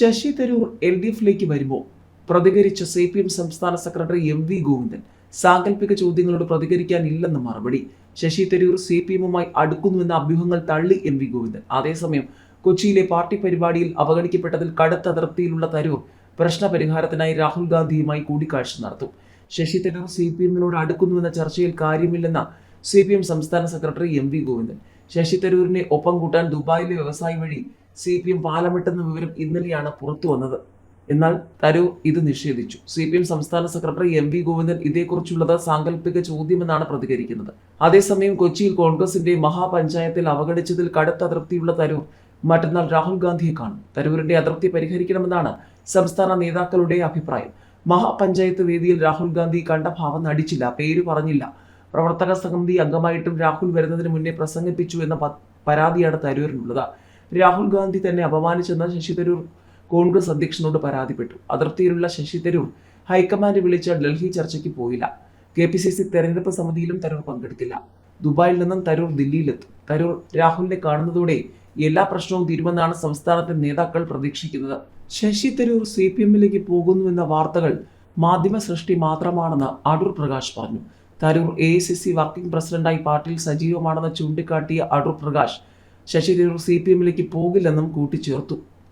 ശശി തരൂർ LDFിലേക്ക് വരുമോ? പ്രതികരിച്ച CPM സംസ്ഥാന secretary MV Govindan. സാങ്കല്പിക ചോദ്യങ്ങളോട് പ്രതികരിക്കാനില്ലെന്ന് മറുപടി. ശശി തരൂർ CPMുമായി അടുക്കുന്നുവെന്ന അഭ്യൂഹങ്ങൾ തള്ളി MV ഗോവിന്ദൻ. അതേസമയം കൊച്ചിയിലെ പാർട്ടി പരിപാടിയിൽ അവഗണിക്കപ്പെട്ടതിൽ കടുത്ത അതൃപ്തിയിലുള്ള തരൂർ പ്രശ്നപരിഹാരത്തിനായി രാഹുൽ ഗാന്ധിയുമായി കൂടിക്കാഴ്ച നടത്തും. ശശി തരൂർ CPMിനോട് അടുക്കുന്നുവെന്ന ചർച്ചയിൽ കാര്യമില്ലെന്ന CPM സംസ്ഥാന സെക്രട്ടറി MV ഗോവിന്ദൻ. ശശി തരൂരിനെ ഒപ്പം കൂട്ടാൻ ദുബായിലെ വ്യവസായി വഴി CPM പാലമിട്ടെന്ന വിവരം ഇന്നലെയാണ് പുറത്തു വന്നത്. എന്നാൽ തരൂർ ഇത് നിഷേധിച്ചു. CPM സംസ്ഥാന സെക്രട്ടറി MV ഗോവിന്ദൻ ഇതേക്കുറിച്ചുള്ളത് സാങ്കല്പിക ചോദ്യമെന്നാണ് പ്രതികരിക്കുന്നത്. അതേസമയം കൊച്ചിയിൽ കോൺഗ്രസിന്റെ മഹാപഞ്ചായത്തിൽ അവഗണിച്ചതിൽ കടുത്ത അതൃപ്തിയുള്ള തരൂർ മറ്റന്നാൾ രാഹുൽ ഗാന്ധിയെ കാണും. തരൂരിന്റെ അതൃപ്തി പരിഹരിക്കണമെന്നാണ് സംസ്ഥാന നേതാക്കളുടെ അഭിപ്രായം. മഹാപഞ്ചായത്ത് വേദിയിൽ രാഹുൽ ഗാന്ധി കണ്ട ഭാവം നടിച്ചില്ല, പേര് പറഞ്ഞില്ല. പ്രവർത്തക സമിതി അംഗമായിട്ടും രാഹുൽ വരുന്നതിന് മുന്നേ പ്രസംഗിപ്പിച്ചു എന്ന പരാതിയാണ് തരൂരിനുള്ളത്. രാഹുൽ ഗാന്ധി തന്നെ അപമാനിച്ചെന്ന് ശശി തരൂർ കോൺഗ്രസ് അധ്യക്ഷനോട് പരാതിപ്പെട്ടു. അതിർത്തിയിലുള്ള ശശി തരൂർ ഹൈക്കമാൻഡ് വിളിച്ച ഡൽഹി ചർച്ചയ്ക്ക് പോയില്ല. KPCC തെരഞ്ഞെടുപ്പ് സമിതിയിലും തരൂർ പങ്കെടുത്തില്ല. ദുബായിൽ നിന്നും തരൂർ ദില്ലിയിലെത്തും. തരൂർ രാഹുലിനെ കാണുന്നതോടെ എല്ലാ പ്രശ്നവും തീരുമെന്നാണ് സംസ്ഥാനത്തെ നേതാക്കൾ പ്രതീക്ഷിക്കുന്നത്. ശശി തരൂർ CPMിലേക്ക് പോകുന്നുവെന്ന വാർത്തകൾ മാധ്യമ സൃഷ്ടി മാത്രമാണെന്ന് അടൂർ പ്രകാശ് പറഞ്ഞു. തരൂർ AICC വർക്കിംഗ് പ്രസിഡന്റായി പാർട്ടിയിൽ സജീവമാണെന്ന് ചൂണ്ടിക്കാട്ടിയ അടൂർ പ്രകാശ് ശശി തരൂർ CPMിലേക്ക് പോകില്ലെന്നും കൂട്ടിച്ചേർത്തു.